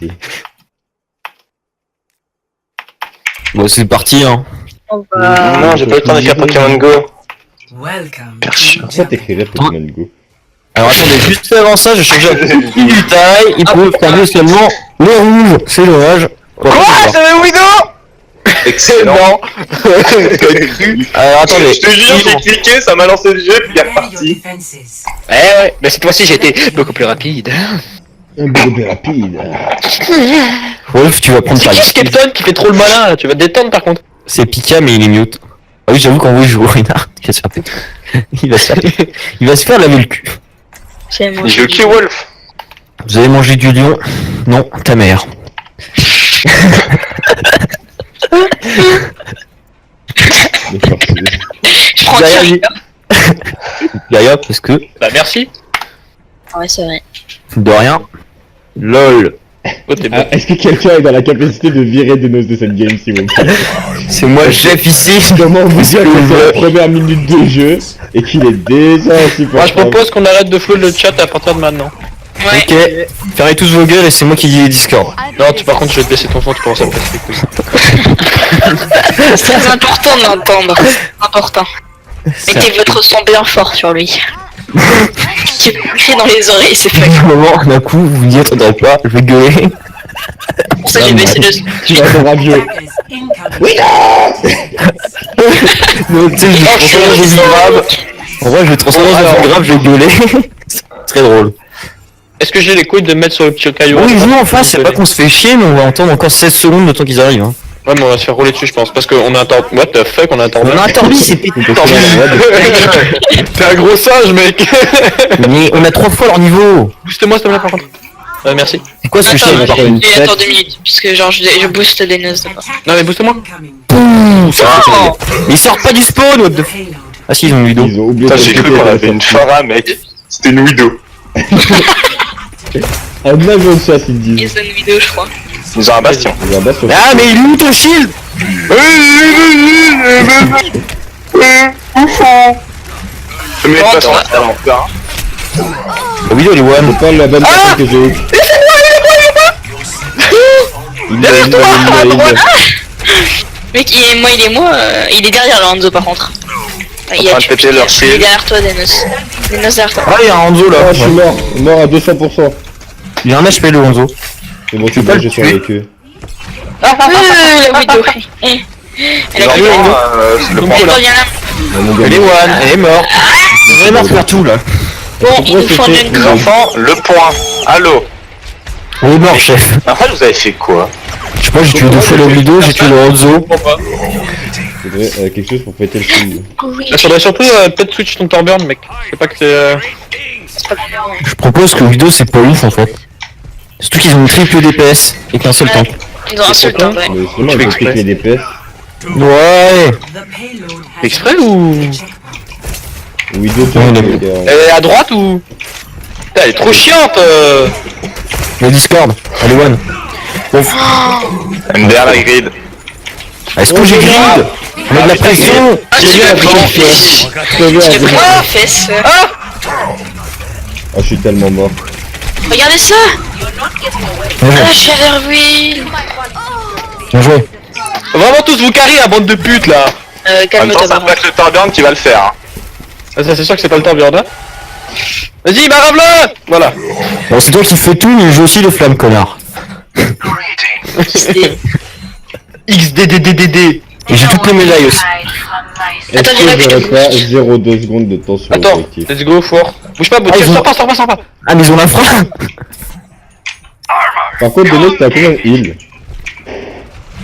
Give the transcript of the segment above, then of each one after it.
parti. Bon, c'est parti, hein. Non, j'ai pas eu le temps d'écrire Pokémon Go. Pourquoi t'écrirais Pokémon Go? Alors attendez, juste avant ça, je changeais un tout petit détail. Il pouvait faire seulement le rouge, c'est dommage. Quoi? C'est le Widow? Excellent. Alors attendez, Je te jure, j'ai cliqué, ça m'a lancé le jeu, puis il est reparti. Ouais, mais cette fois-ci j'ai été beaucoup plus rapide. Beaucoup plus rapide. Wolf, tu vas prendre C'est ta qui ce Captain qui fait trop le malin là? Tu vas te détendre par contre. C'est Pika, mais il est mute. Ah oui, j'avoue qu'en vrai, il joue au renard. Il va se faire péter. Il va se faire laver le cul. C'est moi. Il joue qui Wolf? Vous avez mangé du lion? Non, ta mère. Je prends Gaïa, Gaïa, parce que, Bah merci. Ouais, c'est vrai. de rien. LOL. Oh t'es bon. Ah, est-ce que quelqu'un est dans la capacité de virer Denos de cette game, s'il vous plaît? C'est moi le chef ici. Comment vous dire que c'est la première minute de jeu et qu'il est déjà aussi Moi je propose qu'on arrête de flow le chat à partir de maintenant. Ouais. Ok, fermez tous vos gueules et c'est moi qui dis Discord. Non, par contre je vais te baisser ton son, tu commences à me casser les couilles. C'est très important de l'entendre. Important. Mettez votre son bien fort sur lui. Qui crie dans les oreilles, c'est pas À un moment, d'un coup, vous n'y attendrez pas, je vais gueuler. pour ça que j'ai baissé le son. Tu vas être ravieux. Donc, tu sais, je vais transformer dans une grave. En vrai, je vais transformer dans une grave, je vais gueuler. C'est très drôle. Est-ce que j'ai les couilles de me mettre sur le petit caillou? Oui, nous en face, c'est pas qu'on se fait chier, mais on va entendre encore 16 secondes le temps qu'ils arrivent. Hein. Ouais, mais on va se faire rouler dessus, je pense, parce qu'on a un torbi. What the fuck, on a un torbi. On a un torbi, c'est pété. T'es un gros singe, mec. Mais on a 3 fois leur niveau. Booste-moi, s'il te plaît, par contre. Merci. C'est quoi ce Attends, chien par contre attends 2 minutes, puisque genre je booste les noces d'abord. Non, mais booste-moi. Pouh, ça fait plaisir. Ils sortent pas du spawn, what the f... Ah si, ils ont une vidéo. Ils ont oublié Putain, de j'ai cru répéter qu'on la avait une sortie. Farah, mec. C'était une Widow. Un avion de chasse, ils disent. Ils ont une vidéo, je crois. Ils ont un bastion. Il y a un bastion. Ah mais il est où ton shield? Je mets Bon, pas sur toi. la encore. La vidéo elle est one. C'est pas la bonne personne que j'ai eue. Il Mec, il est derrière le Hanzo par contre. Il En train de péter leur il est shield. derrière toi, Denos. Denos derrière toi. Ah il y a un Hanzo là. Oh, je suis mort. Mort à 200%. Il y a un HP le Hanzo. C'est bon, tu peux pas peux le j'ai sur tuer. avec eux. La vidéo. Elle a Genre, crié. c'est le point Elle là. revient là. Ah, mon gars, Elle est one, elle est morte. Elle est morte partout là. Bon, il nous faut c'était- une Les enfants, le point. Allô. Elle est morte chef. En fait, vous avez fait quoi? Je sais pas, j'ai tué 2 fois la vidéo, j'ai tué le Hanzo. faudrait quelque chose pour péter le film. Il faudrait surtout peut-être switch ton Torburn, mec. Je sais pas que c'est. Je propose que vidéo c'est pas ouf en fait. Surtout qu'ils ont une triple DPS et qu'un seul tank. Ils ont un seul temps, ouais. Mais justement, Tu il fais faut exprès. cliquer les DPS. Ouais. Exprès ou. Oui, deux Ouais, tours, il a- les gars. Elle est à droite ou. Putain, elle est trop chiante Le Discord, elle est one. Bon, MDR la grid. est-ce que j'ai grid? On a de la pression. Ah, tu vu l'as la pris en première fesse. Très bien, Tu l'as pris bien. en fesse. Ah, je suis tellement mort. Regardez ça. Bien joué. Ah, je suis à Verwil. Bien joué. Vraiment tous vous carrez la bande de putes là. En même Calme-toi, temps, ça Baron. peut être le Torburn qui va le faire. Hein. Ah, ça, c'est sûr que c'est pas le Torburn là. Vas-y, barave-le. Voilà. Bon, c'est toi qui fais tout, mais j'ai aussi les flammes, connard. XDDDDD. Et j'ai toutes les médailles aussi. Est-ce Attends, que j'aurais pu te j'aurais pas 0,2 secondes de temps sur Attends, l'objectif? let's go, fort. Bouge pas, bouge Ah, ils ont- sors pas, sors pas, sors pas. Ah, mais ils ont la frappe. Par contre, Denis, t'as combien de heal?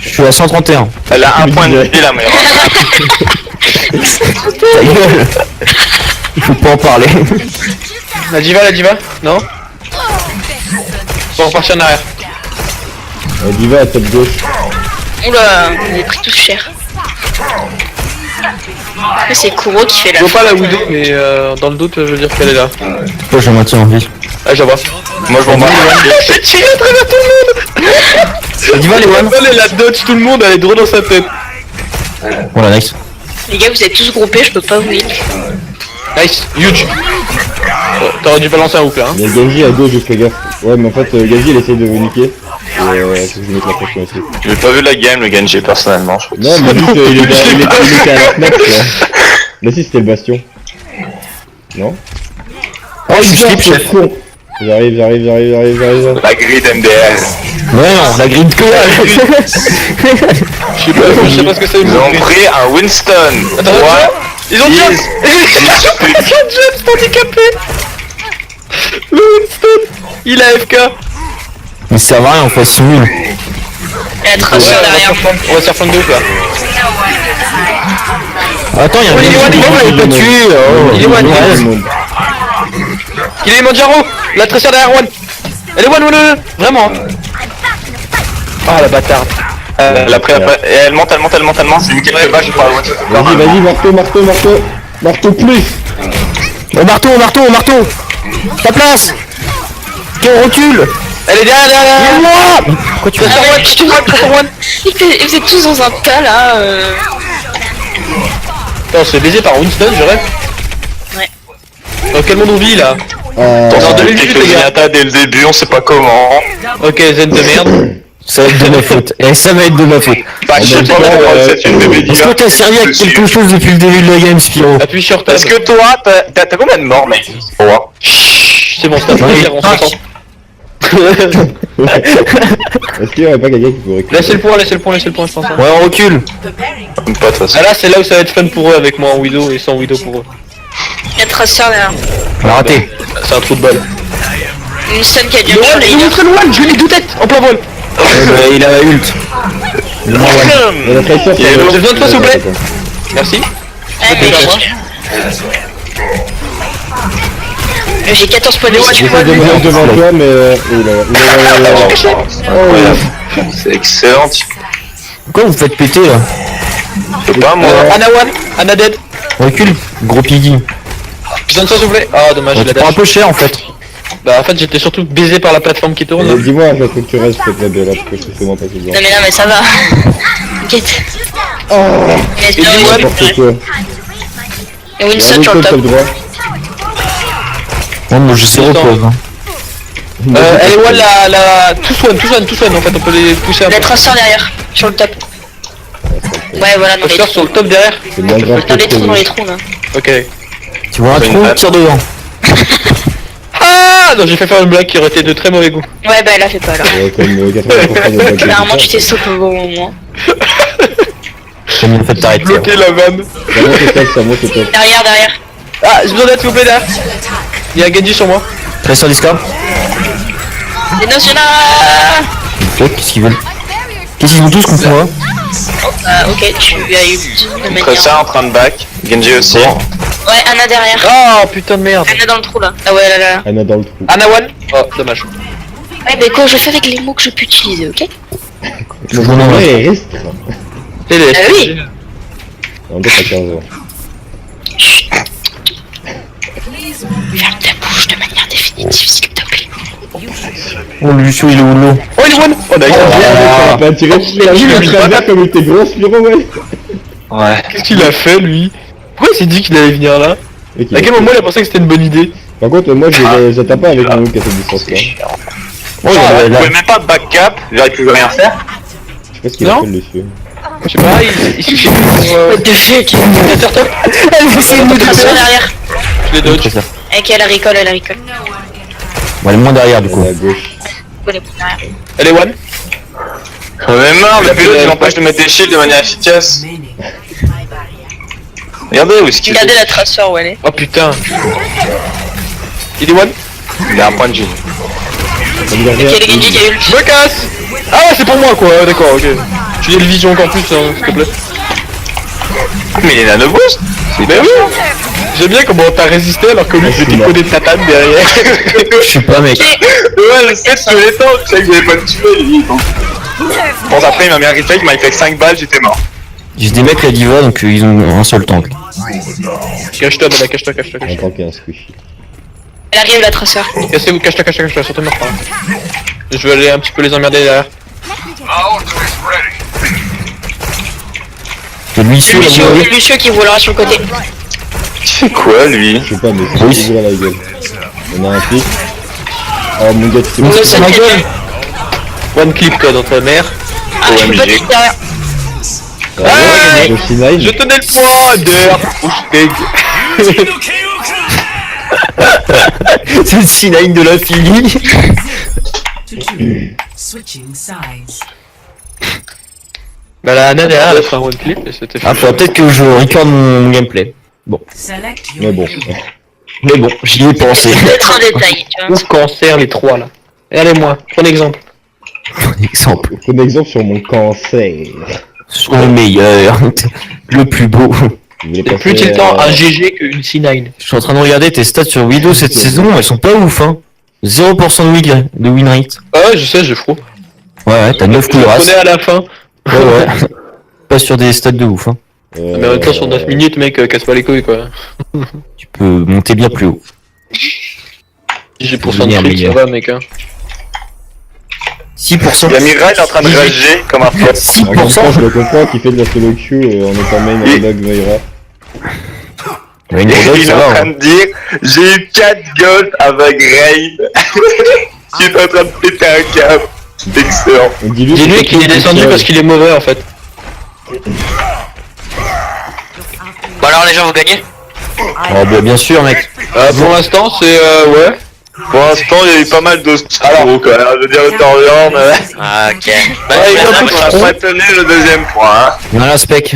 Je suis à 131. Elle a un point de vie la mère. Ta gueule. Il faut pas en parler. La diva, non. Faut repartir en arrière. Diva à top gauche. Oula, on est pris tous cher. Après, c'est Kuro qui fait Je la vois pas la Widow, mais dans le doute, je veux dire qu'elle est là. Moi, je la maintiens en vie. Ah, je la vois. Moi, je m'en bats. J'ai tiré à travers tout le monde. Dis-moi les one. Elle a dodge tout le monde, elle est droit dans sa tête. Voilà, nice. Les gars, vous êtes tous groupés, je peux pas vous heal. Nice, huge. Oh, t'aurais dû balancer un hook là. Hein. Il y a Gazi à gauche, je fais gaffe. Ouais, mais en fait, Gazi, il essaie de me niquer. faut que je mette la pression aussi. J'ai pas vu la game, le Genji, personnellement, je crois. Non, mais juste, il était à la fenêtre, quoi. Là, si, c'était le bastion. Non? Oh, il me slip, c'est chef. con. J'arrive. La grille d'MDL. Ouais, non, la grille de que Je sais pas ce que c'est. Ils ont pris un Winston. Ouais. Ils ont jump. Ils ont jump handicapé. Le Winston. Il a AFK. Mais ça va rien, en fait, c'est nul. Il y a Tracer derrière. On va se faire flank de ouf là. Attends, il y a un il est one, il est pas tué. Il est one, Il est Manjaro. La Tracer derrière one. Elle est one. Vraiment. Ah la bâtarde. Elle a pris et elle monte, c'est une quelques vaches, je crois. Vas-y, marteau plus. Au marteau. Ta place. Ok, on recule. Elle est derrière. Moi. Quoi tu fais? Ils étaient tous dans un tas là. Attends, on se fait baiser par Winston, je rêve. Ouais. Dans quel monde on vit là? Dans deux 2 minutes, minutes, les gars. Zenyatta dès le début, on sait pas comment. Ok, zen de merde. Ça va être de ma faute. Et ça va être de ma faute. Bah, je sais pas pourquoi c'est une de mes Est-ce que t'as servi à quelque chose depuis le début de la game, Spiro? Appuie sur tab. Est-ce que toi, t'as combien de morts, mec? Chut, c'est bon, stop. On s'entend. Est-ce qu'il y aurait pas quelqu'un qui pourrait récupérer? Laissez le point, je pense. Ouais, on recule. Pas de toute façon. Ah là, c'est là où ça va être fun pour eux avec moi en Widow et sans Widow pour eux. Il y a Tracer derrière. On a raté. C'est un trou de balle. Winston qui a bien Il est très loin, je lui ai deux têtes en plein vol. Il a ult. Il y a la Tracer, J'ai besoin de toi, s'il vous plaît. Merci. J'ai 14 points de vie. J'essaie de me mettre devant toi, mais... C'est excellent. Pourquoi vous faites péter là? Je sais pas, moi. Anna one, Anna dead. Recule. Gros piggy. Besoin de toi, s'il vous plaît. Ah, dommage, Tu la prends un dash. peu cher en fait. Bah, en fait, j'étais surtout baisé par la plateforme qui tourne. Dis-moi, je faut que tu restes, s'il te plaît, de là, parce que je suis souvent passé devant. Non mais ça va. T'inquiète. Mais N'importe quoi. Et Il y a Winston un sur le autre top. top droit. Bon, moi je sais repose. Hein. Elle est one, la... Tous one, en fait, on peut les pousser un Il y a peu. Tracer derrière. Sur le top. Ouais voilà, dans les Tracer sur le top derrière. C'est moins grave Dans les que trous, dans les trous là. Ok. Tu vois un C'est une trou, balle. tire dedans. Ah non, j'ai fait faire une blague qui aurait été de très mauvais goût. Ouais bah elle a fait pas là. Ouais, comme 80% des blagues. Clairement tu t'es sauté au bon moment. J'ai mis le fait de t'arrêter. Bloqué la vanne. Ça monte au top. Derrière. Ah, j'ai besoin d'aide, s'il vous plaît, derrière. Il y a Genji sur moi. Très sur Discord. Les nationaux. Qu'est-ce qu'ils veulent? Qu'est-ce qu'ils ont tous contre moi? Ok, tu as eu de manière. Tracer en train de back. Genji aussi. Ouais, Anna derrière. Oh putain de merde. Anna dans le trou là. Ah ouais là. Anna dans le trou. Anna one. Oh, dommage. Ouais mais quoi je fais avec les mots que je peux utiliser, ok? Mon nom est restreint. TDS. Ah oui. On doit pas 15 ans. Ferme ta bouche de manière définitive s'il te plaît. Oh, le Lucio il est où l'eau? Oh, il est one. Oh, d'accord. Ah, pas tiré. T'as vu le travers comme il était gros, Spiro, ouais. Ouais. Qu'est-ce qu'il a fait, lui? Pourquoi il s'est dit qu'il allait venir là? Ok. À quel moment il a pensé que c'était une bonne idée? Par contre, moi, j'attends pas avec mon look à cette distance-là. Oh, il Vous là. pouvez même pas back cap, j'aurais pu rien faire. Je sais pas ce qu'il a Non. fait, le monsieur. Je sais pas, il suffit pour... What the fuck? Tracer top. C'est une Tracer derrière. Je les dodge. Ok, elle recall. Bon, elle est moins derrière du Elle est coup. à gauche. Elle est derrière. Elle est one. J'en ai marre, le pilote il empêche de mettre des shields de manière efficace. Regardez où est-ce qu'il Regardez est. la Tracer où elle est. Oh putain. Il est one. Il a un point de vie. Ça me dit Ok, rien. les Genji qui a eu le... Je me casse. Ah ouais, c'est pour moi quoi, ouais, d'accord, ok. Tu dis le vision encore plus, hein, s'il te plaît. Mais il est nano boost. Ben oui. J'aime bien comment t'as résisté alors que lui c'était mort. codé de tatane derrière. Je sais pas mec. Ouais, je sais, tous les temps, je sais que j'avais pas le tuer, lui. Donc. Bon, après, il m'a mis un reflect, il m'a fait 5 balles, j'étais mort. J'ai des mecs la diva donc ils ont un seul tank. Cache-toi, Bada, cache-toi. En tant qu'un squishy. Elle arrive la Tracer. Cassez-vous, cache-toi, surtout meurs pas. Je vais aller un petit peu les emmerder derrière. C'est lui C'est ici là. Lucio qui volera sur le côté. Tu fais quoi, lui? Je sais pas, mais Oui. c'est là la gueule. On a un pic. Oh mon gars, tu sais On pas. le sait ma très gueule. bien. One clip toi dans ta mère. Ah, je peux pas OMG. te derrière. Ouais, Yoshinaï. je tenais le point d'air. C'est le C9 de la fille. Switching sides. Bah la Anna derrière elle a fait un one clip et c'était Ah, faudra peut-être que je record mon gameplay. Select Mais your bon. hero. Mais bon, j'y ai pensé. Peut-être un détail, tu vois. ouf cancer les trois là. Et allez moi, prenez exemple. Exemple. Prenez exemple sur mon cancer. Son le meilleur. Le plus beau. Vous voulez C'est passer, plus tiltant un GG qu'une C9. Je suis en train de regarder tes stats sur Widow cette saison, elles sont pas ouf, hein. 0% de win rate. Ah ouais je sais, j'ai froid. Ouais, t'as 9 coups de Je race. connais à la fin. Ouais, ouais. Pas sur des stats de ouf, hein. Mais en même temps sur 9 minutes mec, casse pas les couilles quoi. Tu peux monter bien plus haut. J'ai pour Génial, crit, les ça gars. va mec hein. 6%. Il y a Mirai en train de rager comme un flop. 6%. Je le comprends qu'il fait de la solo queue en étant main en dog Moira. Ouais, une Il Bulldog, est ça en va, train hein. de dire j'ai eu 4 goals avec Rain. Qui est en train de péter un câble. Excellent. Dis-lui qu'il est descendu parce qu'il est mauvais en fait. Bon alors les gens, vous gagnez. Oh, bah, bien sûr, mec. Pour l'instant c'est ouais. Pour l'instant, il y a eu pas mal de alors quand même. Je veux dire, le Torian, Ah ok. ouais, il a pas tenu le deuxième point. Hein. Voilà, spec.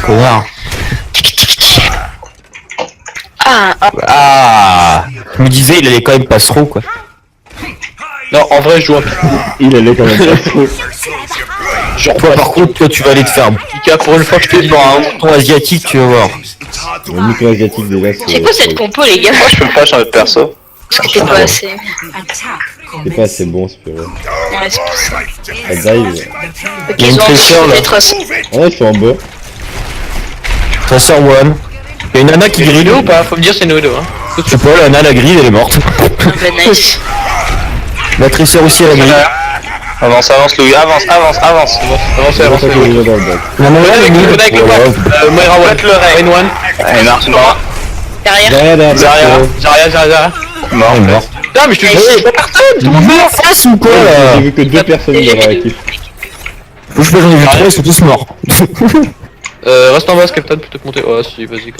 Connard. Ah, Ah. Je me disais, il allait quand même pas trop, quoi. Non en vrai je joue un Il allait quand même pas trop. genre Toi, par contre, toi, tu vas aller te faire Pika pour une fois je te dis dans un mouton asiatique, tu vas voir. Le micro-asiatique déjà, c'est quoi cette compo les gars? Moi, je peux pas changer de perso. Parce que t'es pas assez. Attack C'est pas assez bon, Spiro. Ouais, c'est pour ça. Ça dive. Ok, Il y a une ils ont fraîcheur, là. peut-être assez. Ah ouais, je suis en bas. Ça sort one. Il y a une nana qui C'est grille. Nudo ou pas? Faut me dire c'est Nudo hein. Je sais pas, la nana, la grille, elle est morte. Ah, bah, nice. La tresseur aussi, elle a grille. Avance, avance, Louis, avance. Avancez, C'est avancez. pour ça que je vais dans le bot. La nana, elle est grille. Avec le pack. Moira one, le Rain one. Et Martin mort. Derrière. Derrière, Zarya. Mort. Elle est morte. Putain mais je te dis, c'est pas personne. Tu m'en fais en face ou quoi, là? J'ai vu que deux personnes dans la équipe. Faut que je j'en ai vu trois, ils sont tous morts. Reste en bas, Captain, plutôt que monter. Oh si, vas-y.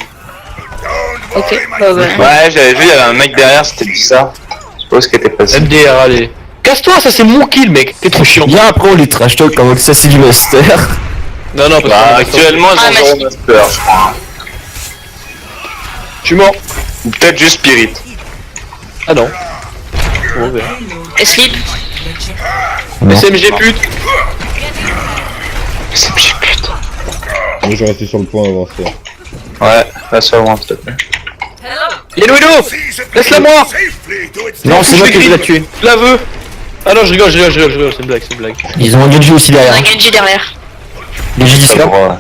Ok, bah ouais. Ouais, j'avais vu, il y avait un mec derrière, c'était bizarre. Je sais pas ce qui était passé. MDR, allez. Casse-toi, ça c'est mon kill, mec. T'es trop chiant. Bien après, on les trash talk comme ça, c'est du master. Non, non, parce Bah, que actuellement, ils Ah, ont mais 0 si. master, je crois. je suis mort. Ou peut-être juste Spirit. Ah non. On verra. Et slip. Non. SMG pute. C'est putain. Moi, je restais sur le point avancé. Ouais, passe sur moi, s'il te plaît. Hello, laisse-la moi. Non, c'est moi qui vais la tuer. Je la veux. Ah non, je rigole, c'est une blague. Ils ont un Genji aussi On derrière. a Genji derrière. Les Genji Pas le Discord. droit.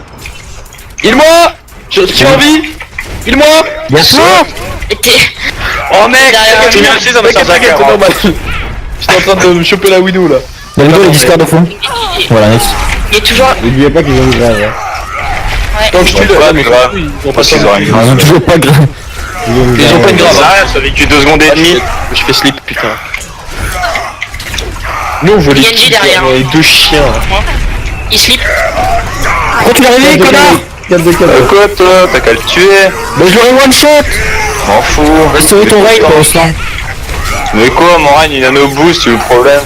Il-moi. Je suis en vie. Il-moi. Bien sûr. Et t'es. Oh mec, Derrière. tu viens aussi dans ma T'inquiète, t'inquiète, c'est normal. J'étais en train de me choper la Widow là. Il y a le dos, les Discord au fond. Voilà, next. Il est toujours. N'oubliez pas qu'ils ont une grave. Hein. Donc je tue le. Ouais, mais grave. Ils ont pas Parce qu'ils auraient une Ils ont grave. toujours pas grave. Ils ont pas une grave. Ça a survécu 2 secondes et demie. Je fais slip, putain. Nous on veut les Genji derrière. les deux chiens. Il slip. Pourquoi tu l'as réveillé, connard? 4 de 4. Quoi toi, t'as qu'à le tuer. Bah, je l'aurais one shot. M'en fous. Restaurer ton raid pour l'instant. Mais quoi, mon règne, il a nos boosts, tu veux le problème?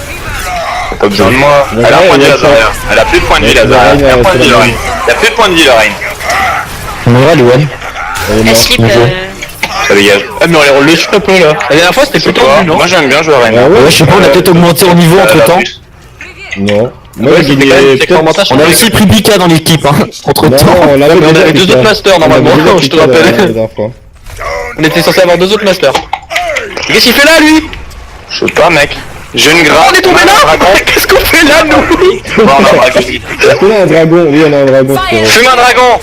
T'as pas besoin de moi. Ouais, Elle a un point de vie, ouais, la Zarya. Elle a plus de points de vie, la Ouais, Zarya. ouais, Elle a un point de vie, ouais, le Reign. Il a plus de points de vie, le Reign. On aura le one. Elle est Elle morte. slip. bonjour. Ça dégage. Ah mais on le tue un peu là. La dernière fois c'était C'est plutôt quoi nul, non? Moi j'aime bien jouer à Reign. Ah Ouais, ouais? je sais pas, on a peut-être augmenté en niveau entre temps. Non. Moi, Ouais, j'ai c'était gagné quand même peut-être. segmentation. On a aussi pris Pika dans l'équipe, hein. Entre Non, temps. on l'avait mais on déjà avait deux Pika. autres masters, On avait normalement, déjà je te Pika rappelle. la dernière fois. On était censé avoir 2 autres masters. Et qu'est-ce qu'il fait là lui? Je sais pas, mec. J'ai une grave. On est tombé là. Qu'est-ce qu'on fait là nous? Bon, on a un dragon. Est-ce qu'on a un dragon? Oui, on a un dragon, Spiro. Fume un dragon.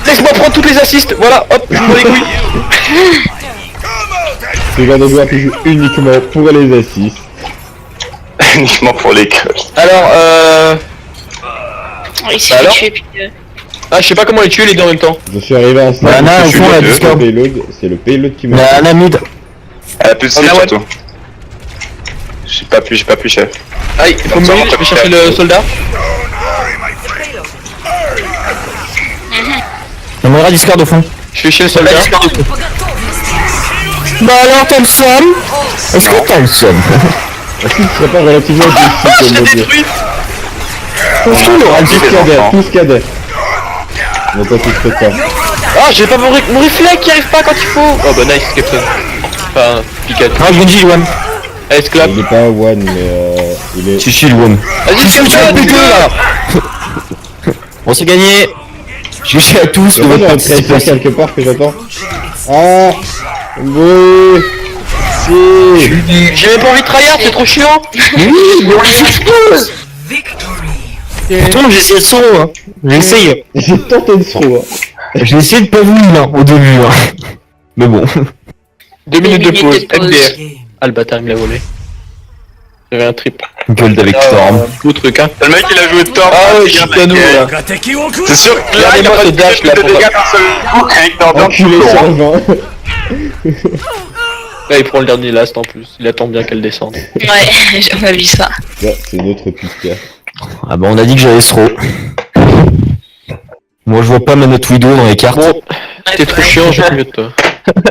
Laisse-moi prendre toutes les assists. Voilà, hop, je me les couilles. Ce genre de joueur qui joue uniquement pour les assists. Uniquement pour l'école. Alors Il s'est fait Alors tuer puis. ah je sais pas comment les tuer les deux en même temps. Je suis arrivé à un snap. Nana, je au suis fond, le la deux, Discord. le payload, c'est le payload qui m'a. La mid. Elle a plus de slip Ah, ouais. surtout. J'ai pas pu, chef. Aïe, faut me je vais chercher le soldat. On m'aura Discord au fond. Je suis chez le soldat. Bah alors t'as le seum? Est-ce que t'as le seum? Est-ce qu'il serait pas relativement difficile comme mesure? Est-ce qu'on aura le Tous cadets, tous cadets. On pas tous fait ça. Ah, j'ai pas mon réflexe qui arrive pas quand il faut. Oh bah nice, Captain. Enfin, Pikachu. Ah, Genji, le one. Allez, esclave. Il est pas one, mais il est... Chichi, le one. Vas-y, Chichi, Captain, le Pikachu là. On s'est gagné. Chichi à tous de Pourquoi votre j'ai un tracer participation. quelque part que j'attends? Ah oui. Si. J'ai même pas envie de tryhard, c'est trop chiant. Oui, mais on les explose. Victory. Pourtant j'ai essayé de solo, hein. J'ai essayé. J'ai tenté de throw. J'ai essayé de pas vous hein, au début, hein. Mais bon. 2 minutes de pause, MDR. Game. Ah, le bâtard, il me l'a volé. J'avais un trip. Gold avec Storm. Beau truc, hein. Le mec il a joué de tort. Ah ouais, Chicano, là. C'est sûr que là il a Regardez-moi pas ce de dash, là, de pour dégâts ça. d'un seul coup, rien que dans Enculé le sur tour. le vent. Là, il prend le dernier last en plus. Il attend bien qu'elle descende. Ouais, j'ai pas vu ça. Ça, c'est notre piqueur. Ah bah on a dit que j'avais throw. Moi je vois pas ma note Widow dans les cartes. Bon, t'es trop chiant, je vais mieux de toi.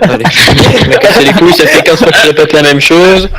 Allez, je vais me casser les couilles, ça fait 15 fois que je répète la même chose.